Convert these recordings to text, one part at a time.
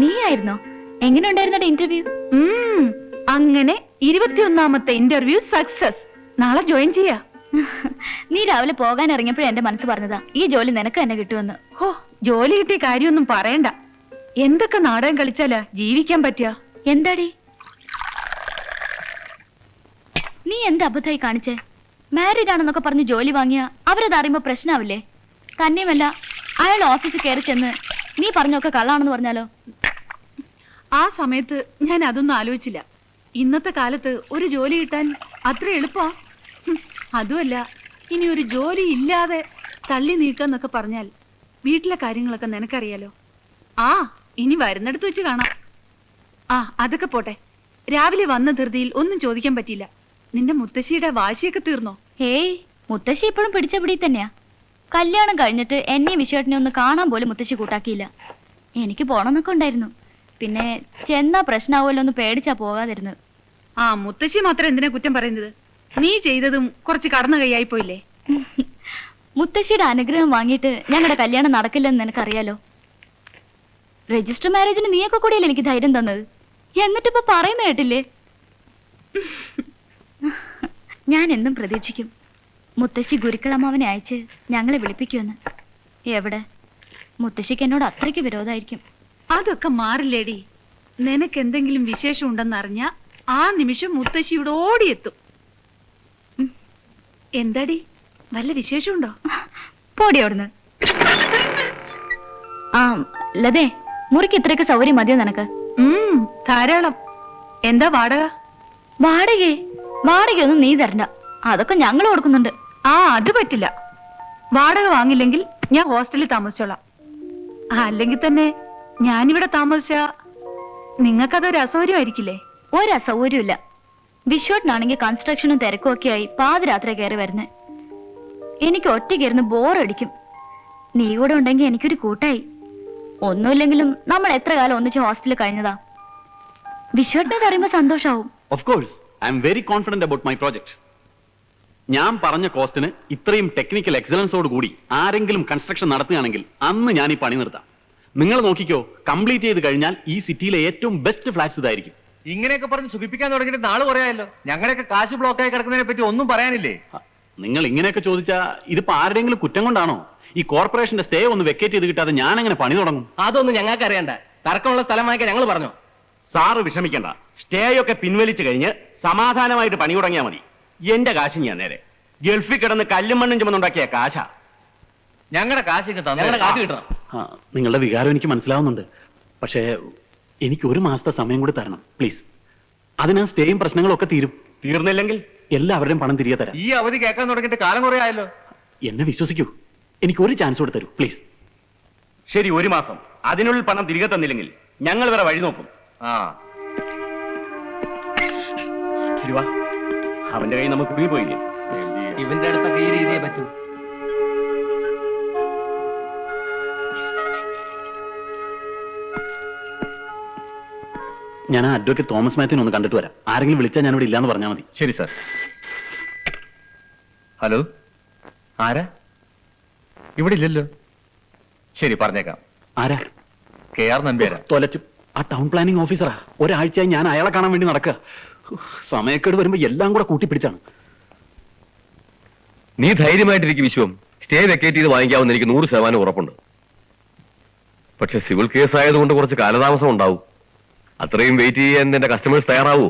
നീ ആയിരുന്നോ? എങ്ങനെ ഉണ്ടായിരുന്നോ ഇന്റർവ്യൂ? അങ്ങനെ 21ാമത്തെ ഇന്റർവ്യൂ സക്സസ്. നാളെ ജോയിൻ ചെയ്യാ. നീ രാവിലെ പോകാൻ ഇറങ്ങിയപ്പോഴും എന്റെ മനസ്സ് പറഞ്ഞതാ ഈ ജോലി നിനക്ക് തന്നെ കിട്ടുമെന്ന്. ഹോ, ജോലി കിട്ടിയ കാര്യമൊന്നും പറയണ്ട. എന്തൊക്കെ നാടകം കളിച്ചാലാ ജീവിക്കാൻ പറ്റുക? എന്താടി നീ എന്ത് അബദ്ധമായി കാണിച്ചേ? മാരീഡ് ആണെന്നൊക്കെ പറഞ്ഞ് ജോലി വാങ്ങിയ അവരത് അറിയുമ്പോ പ്രശ്നാവില്ലേ? തന്നെയുമല്ല, അയാൾ ഓഫീസിൽ കയറി ചെന്ന് നീ പറഞ്ഞൊക്കെ കള്ളാണെന്ന് പറഞ്ഞാലോ? ആ സമയത്ത് ഞാൻ അതൊന്നും ആലോചിച്ചില്ല. ഇന്നത്തെ കാലത്ത് ഒരു ജോലി കിട്ടാൻ അത്ര എളുപ്പാ? അതുമല്ല, ഇനി ഒരു ജോലി ഇല്ലാതെ തള്ളി നീക്കാന്നൊക്കെ പറഞ്ഞാൽ വീട്ടിലെ കാര്യങ്ങളൊക്കെ നിനക്കറിയാലോ. ആ, ഇനി വരുന്നിടത്ത് വെച്ച് കാണാം. ആ, അതൊക്കെ പോട്ടെ. രാവിലെ വന്ന ധൃതിയിൽ ഒന്നും ചോദിക്കാൻ പറ്റിയില്ല. നിന്റെ മുത്തശ്ശിയുടെ വാശിയൊക്കെ തീർന്നോ? ഹേയ്, മുത്തശ്ശി ഇപ്പോഴും പിടിച്ച പിടി തന്നെയാ. കല്യാണം കഴിഞ്ഞിട്ട് എന്നെയും വിശ്വട്ടിനെ ഒന്ന് കാണാൻ പോലും മുത്തശ്ശി കൂട്ടാക്കിയില്ല. എനിക്ക് പോണമെന്നൊക്കെ ഉണ്ടായിരുന്നു. പിന്നെ ചെന്നാ പ്രശ്നമാവുമല്ലോ എന്ന് പേടിച്ചാ പോകാതിരുന്നത്. ആ, മുത്തശ്ശി മാത്രം എന്തിനാ കുറ്റം പറയുന്നത്? നീ ചെയ്തതും കുറച്ച് കടന്നു കൈയായി പോയില്ലേ? മുത്തശ്ശിയുടെ അനുഗ്രഹം വാങ്ങിയിട്ട് ഞങ്ങളുടെ കല്യാണം നടക്കില്ലെന്ന് നിനക്കറിയാലോ. രജിസ്റ്റർ മാരേജിന് നീയൊക്കെ കൂടിയല്ലേ എനിക്ക് ധൈര്യം തന്നത്. എന്നിട്ടിപ്പോ പറയുന്ന കേട്ടില്ലേ? ഞാൻ എന്നും പ്രതീക്ഷിക്കും മുത്തശ്ശി ഗുരുക്കളമ്മാവനെ അയച്ച് ഞങ്ങളെ വിളിപ്പിക്കുമെന്ന്. എവിടെ, മുത്തശ്ശിക്ക് എന്നോട് അത്രയ്ക്ക് വിരോധമായിരിക്കും. അതൊക്കെ മാറില്ലേടി. നിനക്ക് എന്തെങ്കിലും വിശേഷം ഉണ്ടെന്നറിഞ്ഞ ആ നിമിഷം മുത്തശ്ശി ഇവിടെ ഓടിയെത്തും. എന്താടി, വല്ല വിശേഷമുണ്ടോ? പോടി അവിടുന്ന്. ആ ലതേ, മുറിക്ക് ഇത്രയൊക്കെ സൗകര്യം മതിയോ നിനക്ക്? ധാരാളം. എന്താ വാടക? വാടകയൊന്നും നീ തരണ്ട, അതൊക്കെ ഞങ്ങൾ കൊടുക്കുന്നുണ്ട്. ആ, അത് പറ്റില്ല. വാടക വാങ്ങില്ലെങ്കിൽ ഞാൻ ഹോസ്റ്റലിൽ താമസിച്ചോളാം. അല്ലെങ്കിൽ തന്നെ ഞാനിവിടെ താമസിച്ച നിങ്ങൾക്കതൊരു അസൗകര്യമായിരിക്കില്ലേ? ഒരസൗകര്യമില്ല. വിശ്വട്ടിനാണെങ്കിൽ കൺസ്ട്രക്ഷനും തിരക്കും ഒക്കെ ആയി പാതിരാത്രി കയറി വരുന്നേ. എനിക്ക് ഒറ്റയ്ക്കിരുന്ന് ബോറടിക്കും. നീ കൂടെ ഉണ്ടെങ്കിൽ എനിക്കൊരു കൂട്ടായി. ഒന്നുമില്ലെങ്കിലും നമ്മൾ എത്ര കാലം ഒന്നിച്ച് ഹോസ്റ്റലിൽ കഴിഞ്ഞതാ. വിശ്വട്ടിനെ അറിയുമ്പോ സന്തോഷാവും. Of course, I am very confident about my project. ഞാൻ പറഞ്ഞ കോസ്റ്റിന് ഇത്രയും ടെക്നിക്കൽ എക്സലൻസോട് കൂടി ആരെങ്കിലും കൺസ്ട്രക്ഷൻ നടത്തുകയാണെങ്കിൽ അന്ന് ഞാൻ ഈ പണി നിർത്താം. നിങ്ങൾ നോക്കിക്കോ, കംപ്ലീറ്റ് ചെയ്ത് കഴിഞ്ഞാൽ ഈ സിറ്റിയിലെ ഏറ്റവും ബെസ്റ്റ് ഫ്ലാറ്റ്സ് ഇതായിരിക്കും. ഇങ്ങനെയൊക്കെ പറഞ്ഞ് സുഖിപ്പിക്കാൻ തുടങ്ങിയിട്ട് നാള് പറയാമല്ലോ. ഞങ്ങളുടെയൊക്കെ കാശ് ബ്ലോക്കായി കിടക്കുന്നതിനെ പറ്റി ഒന്നും പറയാനില്ലേ? നിങ്ങൾ ഇങ്ങനെയൊക്കെ ചോദിച്ചാൽ ഇതിപ്പോ ആരുടെയെങ്കിലും കുറ്റം കൊണ്ടാണോ? ഈ കോർപ്പറേഷന്റെ സ്റ്റേ ഒന്ന് വെക്കേറ്റ് ചെയ്ത് കിട്ടാതെ ഞാൻ എങ്ങനെ പണി തുടങ്ങും? അതൊന്നും ഞങ്ങൾക്ക് അറിയണ്ട. തർക്കമുള്ള സ്ഥലം വാങ്ങിക്കാൻ ഞങ്ങൾ പറഞ്ഞു. സാറ് വിഷമിക്കണ്ട, സ്റ്റേ ഒക്കെ പിൻവലിച്ചു കഴിഞ്ഞ് സമാധാനമായിട്ട് പണി തുടങ്ങിയാൽ മതി. എന്റെ കാശ് ഞാൻ നേരെ ഗൾഫിൽ കിടന്ന് കല്ലും മണ്ണും ചുമന്നുണ്ടാക്കിയ കാശാ. ഞങ്ങളുടെ കാശ് ഞങ്ങളുടെ കാശ് കിട്ടണം. നിങ്ങളുടെ വികാരം എനിക്ക് മനസ്സിലാവുന്നുണ്ട്. പക്ഷേ എനിക്ക് ഒരു മാസത്തെ സമയം കൂടി തരണം പ്ലീസ്. അതിനാ സ്റ്റേയും പ്രശ്നങ്ങളും ഒക്കെ തീരും. തീർന്നില്ലെങ്കിൽ എല്ലാവരുടെയും പണം തിരികെ തരാം. ഈ അവധി കേൾക്കാൻ തുടങ്ങിയിട്ട് കാലം കുറേ ആയല്ലോ. എന്നെ വിശ്വസിക്കൂ, എനിക്ക് ഒരു ചാൻസ് കൂടെ തരൂ പ്ലീസ്. ശരി, ഒരു മാസം. അതിനുള്ളിൽ പണം തിരികെ തന്നില്ലെങ്കിൽ ഞങ്ങൾ വേറെ വഴി നോക്കും. ശരി വാ, അവന്റെ കൈ നമുക്ക് കുടുങ്ങി പോയില്ലേ? ഇവന്റെ അടുത്തൊക്കെ ഈ രീതിയെ പറ്റൂ. ഞാൻ ആ അഡ്വക്കേറ്റ് തോമസ് മാത്യുവിനെ ഒന്ന് കണ്ടിട്ട് വരാം. ആരെങ്കിലും വിളിച്ചാൽ ഞാൻ ഇവിടെ ഇല്ലാന്ന് പറഞ്ഞാൽ മതി. ശരി സാർ. ഹലോ, ആരാ? ഇവിടെ ഇല്ലല്ലോ. ശരി, പറഞ്ഞേക്കാം. ആരാ? KR നമ്പ്യാരാ. തൊലച്ചു. ആ ടൗൺ പ്ലാനിംഗ് ഓഫീസറാ. ഒരാഴ്ചയായി ഞാൻ അയാളെ കാണാൻ വേണ്ടി നടക്കുക. സമയക്കേട് വരുമ്പോ എല്ലാം കൂടെ കൂട്ടിപ്പിടിച്ചാണ്. നീ ധൈര്യമായിട്ടിരിക്കും വിശ്വം. സ്റ്റേ വെക്കേറ്റ് ചെയ്ത് വാങ്ങിക്കാവുന്ന എനിക്ക് 100% ഉറപ്പുണ്ട്. പക്ഷെ സിവിൽ കേസ് ആയതുകൊണ്ട് കുറച്ച് കാലതാമസം ഉണ്ടാവും. അത്രയും വെയിറ്റ് ചെയ്യാൻ എന്റെ കസ്റ്റമേഴ്സ് തയ്യാറാവൂ?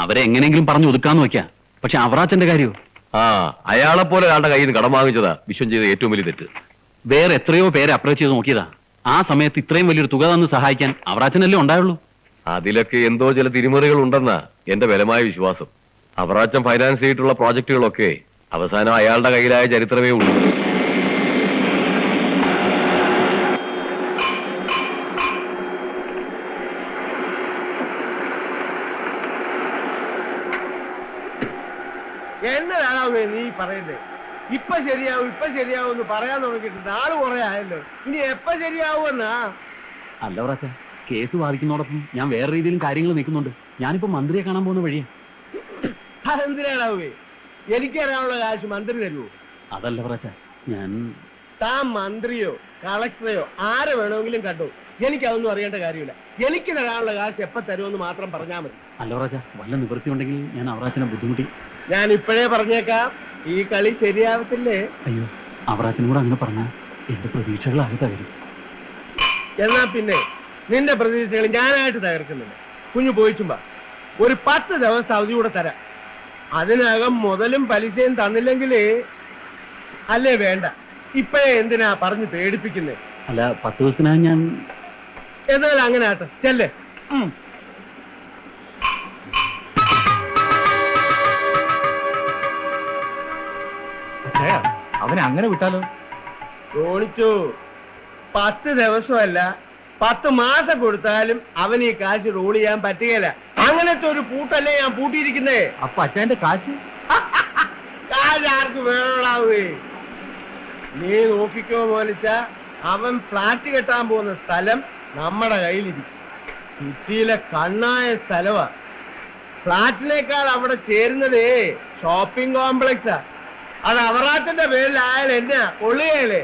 അവരെ എങ്ങനെയെങ്കിലും പറഞ്ഞു ഒതുക്കാന്ന് വെക്കാം. പക്ഷെ അവറാച്ചന്റെ കാര്യമോ? അയാളെ പോലെ ഒരാളുടെ കയ്യിൽ നിന്ന് കടം വാങ്ങിച്ചതാ വിശ്വം ചെയ്ത ഏറ്റവും വലിയ തെറ്റ്. വേറെ എത്രയോ പേരെ അപ്രോച്ച് ചെയ്ത് നോക്കിയതാ. ആ സമയത്ത് ഇത്രയും വലിയൊരു തുക തന്ന് സഹായിക്കാൻ അവറാച്ചനല്ലേ ഉണ്ടായുള്ളൂ. അതിലൊക്കെ എന്തോ ചില തിരിമറികൾ ഉണ്ടെന്നാ എന്റെ ബലമായ വിശ്വാസം. അവറാച്ചൻ ഫൈനാൻസ് ചെയ്തിട്ടുള്ള പ്രോജക്റ്റുകളൊക്കെ അവസാനം അയാളുടെ കയ്യിലായ ചരിത്രമേ ഉള്ളൂ. എന്നതാണോ നീ പറയുന്നത്? ഇപ്പൊ ശരിയാവും എന്ന് പറയാൻ തുടങ്ങിയിട്ട് നാള് കുറെ ആയല്ലോ. ഇനി എപ്പ ശരിയാവുമെന്നാ? അല്ല അവറാച്ച, കേസ് വാദിക്കുന്നതോടൊപ്പം ഞാൻ വേറെ രീതിയിലും കാര്യങ്ങൾ നീക്കുന്നുണ്ട്. ഞാനിപ്പോ മന്ത്രിയെ കാണാൻ പോകുന്ന വഴിയാ. അതെന്തിനാണാവേ? എനിക്കറിയാനുള്ള കാശ് മന്ത്രി തരുമോ? അതല്ല അവറാച്ച, ഞാൻ താൻ മന്ത്രിയോ കളക്ടറെയോ ആരെ വേണമെങ്കിലും കണ്ടു, എനിക്കതൊന്നും അറിയേണ്ട കാര്യമില്ല. എനിക്ക് തരാനുള്ള കാശ് എപ്പോ തരുമെന്ന് മാത്രം പറഞ്ഞാൽ മതി. അല്ല അവറാച്ച, വല്ല നിവൃത്തി ഉണ്ടെങ്കിൽ ഞാൻ അവറാച്ചനെ ബുദ്ധിമുട്ടി. ഞാൻ ഇപ്പോഴേ പറഞ്ഞേക്കാം, ഈ കളി ശരിയാവത്തില്ലേ. അയ്യോ, അവറാച്ചനോട് അങ്ങനെ പറഞ്ഞാൽ എന്റെ പ്രതീക്ഷകളാകെ തകരും. എന്നാ പിന്നെ നിന്റെ പ്രതീക്ഷകൾ ഞാനായിട്ട് തകർക്കുന്നില്ല. കുഞ്ഞു പോയിച്ചുമ്പോ ഒരു 10 ദിവസം അവധി കൂടെ തരാം. അതിനകം മുതലും പലിശയും തന്നില്ലെങ്കിൽ അല്ലേ വേണ്ട. ഇപ്പഴേ എന്തിനാ പറഞ്ഞു പേടിപ്പിക്കുന്നേ? അല്ല, 10 ദിവസത്തിനകം ഞാൻ... എന്നാലും അങ്ങനെ ആട്ടെ, ചെല്ലേ. അവനെ അങ്ങനെ വിട്ടാലോ? തോണിച്ചു 10 ദിവസമല്ല 10 മാസം കൊടുത്താലും അവൻ ഈ കാശ് റോൾ ചെയ്യാൻ പറ്റുകയില്ല. അങ്ങനത്തെ ഒരു പൂട്ടല്ലേ ഞാൻ പൂട്ടിയിരിക്കുന്നേ. അപ്പൊ അച്ഛന്റെ കാശ് കാശ് ആർക്ക് വേണാവേ? നീ നോക്കിക്കോ മോനിച്ച, അവൻ ഫ്ലാറ്റ് കെട്ടാൻ പോകുന്ന സ്ഥലം നമ്മുടെ കയ്യിലിരിക്കും. സിറ്റിയിലെ കണ്ണായ സ്ഥലമാ. ഫ്ലാറ്റിനേക്കാൾ അവിടെ ചേരുന്നതേ ഷോപ്പിംഗ് കോംപ്ലക്സാ. അത് അവറാച്ചന്റെ പേരിലായാലും എന്നാ കൊള്ളുകയല്ലേ?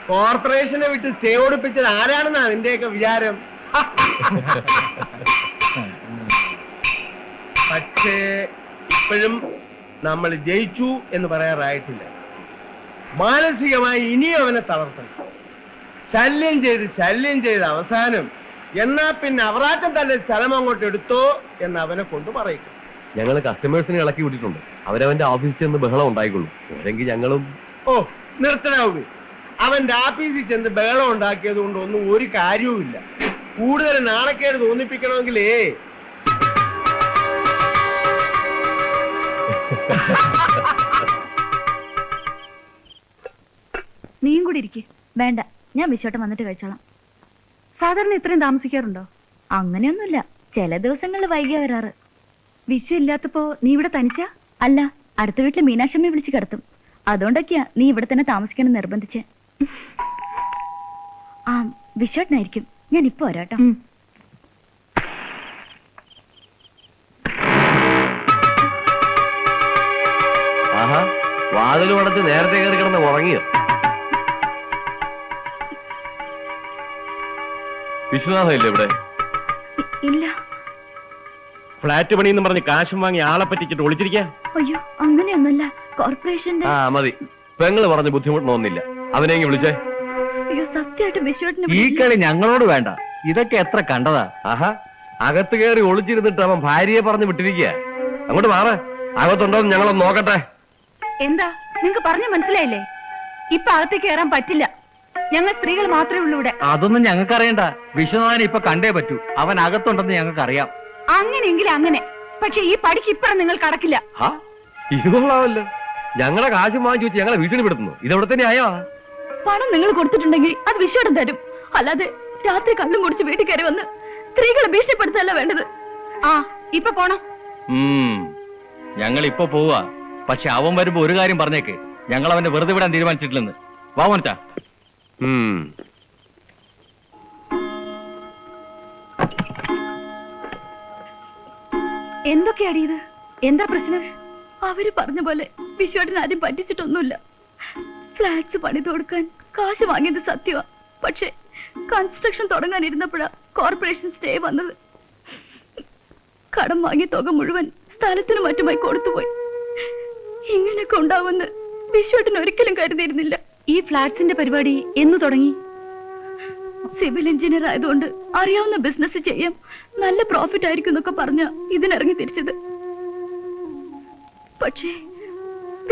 കോർപ്പറേഷനെ വിട്ട് സ്റ്റേ ഓടിപ്പിച്ചത് ആരാണെന്നാ നിന്റെയൊക്കെ വിചാരം? പക്ഷേ ഇപ്പോഴും നമ്മൾ ജയിച്ചു എന്ന് പറയാറായിട്ടില്ല. മാനസികമായി ഇനിയും അവനെ തളർത്തണം. ശല്യം ചെയ്ത് അവസാനം എന്നാ പിന്നെ അവറാച്ചൻ തന്നെ സ്ഥലം അങ്ങോട്ട് എടുത്തോ എന്ന് അവനെ കൊണ്ട് പറയിക്കും. ഞങ്ങൾ കസ്റ്റമേഴ്സിനെ ഇളക്കി വിട്ടിട്ടുണ്ട്. അവരവന്റെ ഓഫീസിൽ ചെന്ന് ബഹളം ഉണ്ടായിക്കൊള്ളും. അല്ലെങ്കിൽ ഞങ്ങളും... ഓ നിർത്തനാവുക. അവന്റെ ആഫീസിൽ ചെന്ന് ബഹളം ഉണ്ടാക്കിയത് കൊണ്ട് ഒന്നും ഒരു കാര്യവുമില്ല. കൂടുതൽ നാണക്കേട് തോന്നിപ്പിക്കണമെങ്കിലേ നീയും കൂടി ഇരിക്കേ. വേണ്ട, ഞാൻ വിശ്വട്ടം വന്നിട്ട് കഴിച്ചോളാം. സാധാരണ ഇത്രയും താമസിക്കാറുണ്ടോ? അങ്ങനെയൊന്നുമില്ല, ചില ദിവസങ്ങളിൽ വൈകിയ വരാറ്. വിശ്വ ഇല്ലാത്തപ്പോ നീ ഇവിടെ തനിച്ചാ? അല്ല, അടുത്ത വീട്ടിൽ മീനാക്ഷമ്മയെ വിളിച്ച് കിടത്തും. അതുകൊണ്ടൊക്കെയാ നീ ഇവിടെ തന്നെ താമസിക്കണം നിർബന്ധിച്ച്. ആ വിശ്വട്ടനായിരിക്കും. ഞാൻ ഇപ്പൊ വരാട്ടോ. ആഹാ, വാതിൽ അടച്ച് നേരത്തെ കയറി കിടന്ന് ഉറങ്ങിയോ? വിശ്വനാഥം ഇല്ല ഇവിടെ? ഇല്ല. ഫ്ലാറ്റ് പണിയെന്ന് പറഞ്ഞ് കാശും വാങ്ങി ആളെ പറ്റിച്ചിട്ട് ഒളിച്ചിരിക്കാ? അയ്യോ, അങ്ങനെയൊന്നുമല്ല. കോർപ്പറേഷന്റെ... ആ മതി, പെങ്ങള് പറഞ്ഞ് ബുദ്ധിമുട്ടൊന്നുമില്ല. അവനെങ്കിൽ വിളിച്ചേ. അയ്യോ, സത്യമായിട്ട് വിശ്വട്ടിന് ഈ കളി ഞങ്ങളോട് വേണ്ട. ഇതൊക്കെ എത്ര കണ്ടതാ. ആഹാ, അകത്ത് കയറി ഒളിച്ചിരുന്നിട്ട് അവൻ ഭാര്യയെ പറഞ്ഞ് വിട്ടിരിക്കുക. അങ്ങോട്ട് മാറ, അകത്തുണ്ടോന്ന് ഞങ്ങളൊന്ന് നോക്കട്ടെ. എന്താ നിങ്ങക്ക് പറഞ്ഞ മനസ്സിലായില്ലേ? ഇപ്പൊ അകത്തേക്ക് കയറാൻ പറ്റില്ല. ഞങ്ങൾ സ്ത്രീകൾ മാത്രമേ ഉള്ളൂ ഇവിടെ. അതൊന്നും ഞങ്ങൾക്ക് അറിയണ്ട. വിശ്വനാഥനെ ഇപ്പൊ കണ്ടേ പറ്റൂ. അവൻ അകത്തുണ്ടെന്ന് ഞങ്ങൾക്ക് അറിയാം. അങ്ങനെയെങ്കിൽ അങ്ങനെ. പക്ഷെ ഈ പടിക്ക് ഇപ്പഴും നിങ്ങൾ കടക്കില്ല. ഇത് കൊള്ളാമല്ലോ. ഞങ്ങളെ കാശ് വാങ്ങിച്ചു വെച്ച് ഞങ്ങളെ വീട്ടിൽ വിടുന്നു. ഇതെവിടെ തന്നെ ആയോ? പണം നിങ്ങൾ കൊടുത്തിട്ടുണ്ടെങ്കിൽ അത് വിശ്വട്ടം തരും. അല്ലാതെ രാത്രി കള്ളും കുടിച്ച് വീട്ടിൽ കയറി വന്ന് സ്ത്രീകളെ ഭീഷണിപ്പെടുത്തല്ല വേണ്ടത്. ആ ഇപ്പൊ പോണം. ഞങ്ങൾ ഇപ്പൊ പോവാ. പക്ഷെ അവൻ വരുമ്പോ ഒരു കാര്യം പറഞ്ഞേക്ക്, ഞങ്ങൾ അവന്റെ വെറുതെ വിടാൻ തീരുമാനിച്ചിട്ടില്ലെന്ന്. വാ മോനിച്ചാ. എന്തൊക്കെയാടി ഇത്? എന്താ പ്രശ്നം? അവര് പറഞ്ഞ പോലെ വിശ്വട്ടൻ ആദ്യം പറ്റിച്ചിട്ടൊന്നുമില്ല. ഫ്ലാറ്റ്സ് പണിത് കൊടുക്കാൻ കാശ് വാങ്ങിയത് സത്യമാ. പക്ഷെ കൺസ്ട്രക്ഷൻ തുടങ്ങാനിരുന്നപ്പോഴാ കോർപ്പറേഷൻ സ്റ്റേ വന്നത്. കടം വാങ്ങിയ തുക മുഴുവൻ സ്ഥലത്തിനും മറ്റുമായി കൊടുത്തുപോയി. ഇങ്ങനെയൊക്കെ ഉണ്ടാവുമെന്ന് വിശ്വട്ടൻ ഒരിക്കലും കരുതിയിരുന്നില്ല. ഈ ഫ്ലാറ്റ്സിന്റെ പരിപാടി എന്ന് തുടങ്ങി? സിവിൽ എഞ്ചിനീയർ ആയതുകൊണ്ട് അറിയാവുന്ന ബിസിനസ് ചെയ്യാം, നല്ല പ്രോഫിറ്റ് ആയിരിക്കും എന്നൊക്കെ പറഞ്ഞ ഇതിനിറങ്ങി തിരിച്ചത്. പക്ഷേ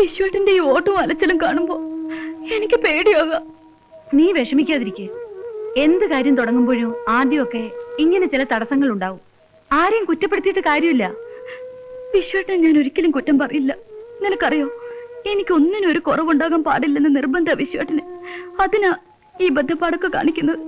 വിശ്വട്ടന്റെ ഈ ഓട്ടവും അലച്ചിലും കാണുമ്പോ എനിക്ക് പേടിയാകാം. നീ വിഷമിക്കാതിരിക്കെ. എന്ത് കാര്യം തുടങ്ങുമ്പോഴും ആദ്യമൊക്കെ ഇങ്ങനെ ചില തടസ്സങ്ങൾ ഉണ്ടാവും. ആരെയും കുറ്റപ്പെടുത്തിയിട്ട് കാര്യമില്ല. വിശ്വട്ടൻ ഞാൻ ഒരിക്കലും കുറ്റം പറയില്ല. നിനക്കറിയോ, എനിക്കൊന്നിനും ഒരു കുറവുണ്ടാകാൻ പാടില്ലെന്ന് നിർബന്ധ വിശ്വട്ടന്. അതിനാ ഈ ബദ്ധപ്പാടൊക്കെ കാണിക്കുന്നത്.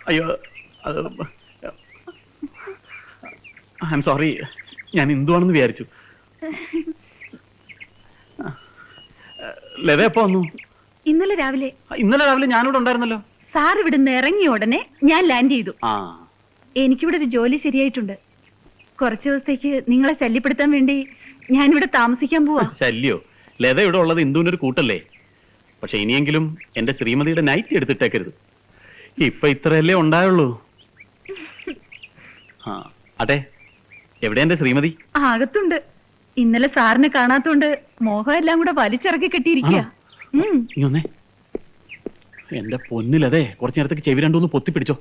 അയ്യോ, അത് ഐ എം സോറി, ഞാൻ ഹിന്ദുവാണെന്ന് വിചാരിച്ചു. ലത എപ്പോ വന്നു? ഇന്നലെ രാവിലെ. ഇന്നലെ രാവിലെ ഞാനിവിടെ ഉണ്ടായിരുന്നല്ലോ. സാർ ഇവിടുന്ന് ഇറങ്ങിയ ഉടനെ ഞാൻ ലാൻഡ് ചെയ്തു. ആ, എനിക്കിവിടെ ഒരു ജോലി ശരിയായിട്ടുണ്ട്. കുറച്ചു ദിവസത്തേക്ക് നിങ്ങളെ ശല്യപ്പെടുത്താൻ വേണ്ടി ഞാനിവിടെ താമസിക്കാൻ പോവാ. ശല്യോ? ലത ഇവിടെ ഉള്ളത് ഇന്ദുവിന്റെ ഒരു കൂട്ടല്ലേ. പക്ഷെ ഇനിയെങ്കിലും എന്റെ ശ്രീമതിയുടെ നൈറ്റ് എടുത്തിട്ടേക്കരുത്. ഇപ്പൊ ഇത്രയല്ലേ ഉണ്ടായുള്ളൂ. ആ അതെ, എവിടെ എന്റെ ശ്രീമതി? അകത്തുണ്ട്. ഇന്നലെ സാറിനെ കാണാത്തോണ്ട് മോഹം എല്ലാം കൂടെ വലിച്ചിറക്കി കെട്ടിയിരിക്കുക. നീ ഒന്നേ, എന്റെ പൊന്നിലതെ കുറച്ചു നേരത്തേക്ക് ചെവി രണ്ടൊന്ന് പൊത്തിപ്പിടിച്ചോ.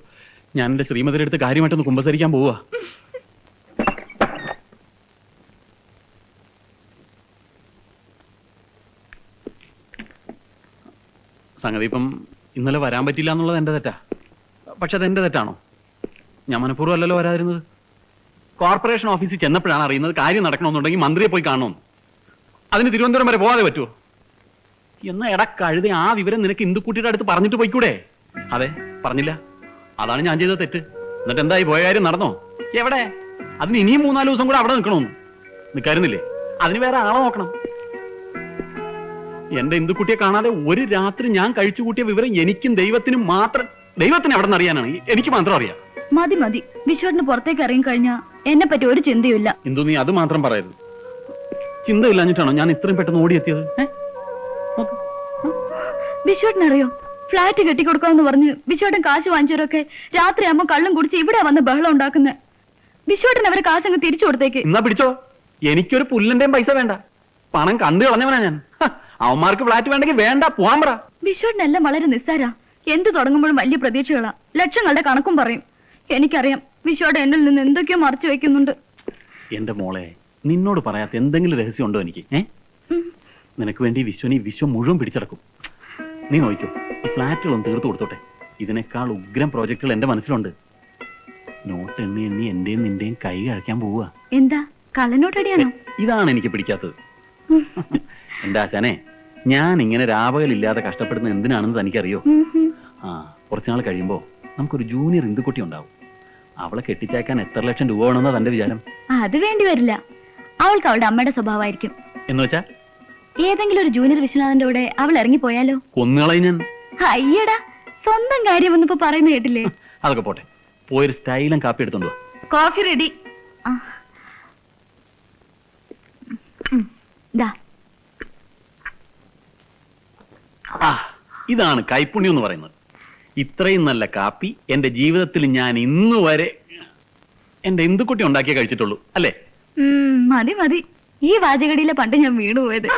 ഞാൻ എന്റെ ശ്രീമതിയുടെ അടുത്ത് കാര്യമായിട്ടൊന്ന് കുമ്പസരിക്കാൻ പോവാ. സംഗതി ഇപ്പം ഇന്നലെ വരാൻ പറ്റില്ല എന്നുള്ളത് എന്റെ തെറ്റാ. പക്ഷെ അതെന്റെ തെറ്റാണോ? ഞാൻ മനഃപൂർവ്വം അല്ലല്ലോ വരാതിരുന്നത്. കോർപ്പറേഷൻ ഓഫീസിൽ ചെന്നപ്പോഴാണ് അറിയുന്നത് കാര്യം നടക്കണമെന്നുണ്ടെങ്കിൽ മന്ത്രിയെ പോയി കാണണമെന്ന്. അതിന് തിരുവനന്തപുരം വരെ പോകാതെ പറ്റുമോ? എന്നാ എടാ കഴുത, ആ വിവരം നിനക്ക് ഇന്ദുക്കുട്ടിയുടെ അടുത്ത് പറഞ്ഞിട്ട് പോയിക്കൂടെ? അതെ, പറഞ്ഞില്ല. അതാണ് ഞാൻ ചെയ്ത തെറ്റ്. എന്നിട്ട് എന്തായി, പോയ കാര്യം നടന്നോ? എവിടെ? അതിന് ഇനിയും 3-4 ദിവസം കൂടെ അവിടെ നിൽക്കണമെന്ന് നിൽക്കാരുന്നില്ലേ? അതിന് വേറെ ആളെ നോക്കണം. എന്റെ ഇന്ദുക്കുട്ടിയെ കാണാതെ ഒരു രാത്രി ഞാൻ കഴിച്ചു കൂട്ടിയ വിവരം എനിക്കും ദൈവത്തിനും മാത്രം. ദൈവത്തിന് എവിടെ നിന്ന് അറിയാനാണ്? എനിക്ക് മാത്രം അറിയാം. മതി മതി, വിശ്വട്ടിന് പുറത്തേക്ക് ഇറങ്ങി കഴിഞ്ഞാ എന്നെ പറ്റി ഒരു ചിന്തയില്ല. ഇന്ദു, നീ അത് മാത്രം പറയരുത്. ചിന്തയില്ലാഞ്ഞിട്ടാണോ ഞാൻ ഇത്രയും പെട്ടെന്ന് ഓടിയെത്തിയത്? വിശ്വട്ടിനറിയോ, ഫ്ലാറ്റ് കെട്ടിക്കൊടുക്കാന്ന് പറഞ്ഞ് വിശ്വട്ടൻ കാശ് വാങ്ങിച്ചവരൊക്കെ രാത്രിയാകുമ്പോ കള്ളും കുടിച്ച് ഇവിടെ വന്ന് ബഹളം ഉണ്ടാക്കുന്നത്. വിശ്വട്ടൻ അവരെ കാശങ്ങ് തിരിച്ചു കൊടുത്തേക്ക്. എന്നാ പിടിച്ചോ, എനിക്കൊരു പുല്ലിന്റെയും പൈസ വേണ്ട. പണം കണ്ടു കളഞ്ഞവനാ ഞാൻ. അവന്മാർക്ക് ഫ്ലാറ്റ് വേണ്ടെങ്കിൽ വേണ്ട, പോവാൻ പറ. വിശ്വട്ടിനെല്ലാം വളരെ നിസ്സാര. എന്ത് തുടങ്ങുമ്പോഴും വലിയ പ്രതീക്ഷകളാ, ലക്ഷങ്ങളുടെ കണക്കും പറയും. എനിക്കറിയാം വിശ്വട്ടൻ എന്നിൽ നിന്ന് എന്തൊക്കെയോ മറച്ചു വെക്കുന്നുണ്ട്. എന്റെ മോളെ, നിന്നോട് പറയാത്ത എന്തെങ്കിലും രഹസ്യം ഉണ്ടോ എനിക്ക്? നിനക്ക് വേണ്ടി വിശ്വം മുഴുവൻ പിടിച്ചടക്കും. നീ നോക്കൂ, ഈ ഫ്ലാറ്റുകളൊന്നും തീർത്തു കൊടുത്തോട്ടെ. ഇതിനേക്കാൾ ഉഗ്രം പ്രോജക്റ്റുകൾ എന്റെ മനസ്സിലുണ്ട്. നോട്ട് എണ്ണി എണ്ണി എന്റെയും നിന്റെയും കൈ കഴിക്കാൻ പോവുക. എന്താ കള്ളനോട്ടടിയാണോ? ഇതാണ് എനിക്ക് പിടിക്കാത്തത്. എന്റെ ആശാനെ, ഞാൻ ഇങ്ങനെ രാപകലില്ലാതെ കഷ്ടപ്പെടുന്ന എന്തിനാണെന്ന് തനിക്കറിയോ? കുറച്ചുനാൾ കഴിയുമ്പോ നമുക്കൊരു ജൂനിയർ ഇന്ദുക്കുട്ടി ഉണ്ടാവും. അവളെ കെട്ടിച്ചേക്കാൻ എത്ര ലക്ഷം രൂപ വേണമെന്നാ തന്റെ വിചാരം? അത് വേണ്ടി വരില്ല. അവൾക്ക് അവളുടെ അമ്മയുടെ സ്വഭാവമായിരിക്കും. എന്ന് വെച്ചാ ഏതെങ്കിലും ഒരു ജൂനിയർ വിശ്വനാഥന്റെ കൂടെ അവൾ ഇറങ്ങിപ്പോയാലോ? കൊന്നുകളയും ഞാൻ. അയ്യടാ, സ്വന്തം കാര്യം ഒന്നിപ്പോ പറയുന്ന കേട്ടില്ലേ? അതൊക്കെ പോട്ടെ, പോയൊരു സ്റ്റൈലും കാപ്പി എടുത്തോണ്ടോ. Coffee ready. ഇതാണ് കൈപ്പുണ്യം എന്ന് പറയുന്നത്. ഇത്രയും നല്ല കാപ്പി എന്റെ ജീവിതത്തിൽ ഞാൻ ഇന്നുവരെ എന്റെ ഇന്ദുക്കുട്ടി ഉണ്ടാക്കിയേ കഴിച്ചിട്ടുള്ളൂ, അല്ലേ? മതി മതി, ഈ വാചകടിയിലെ പണ്ട് ഞാൻ വീണുപോയത്.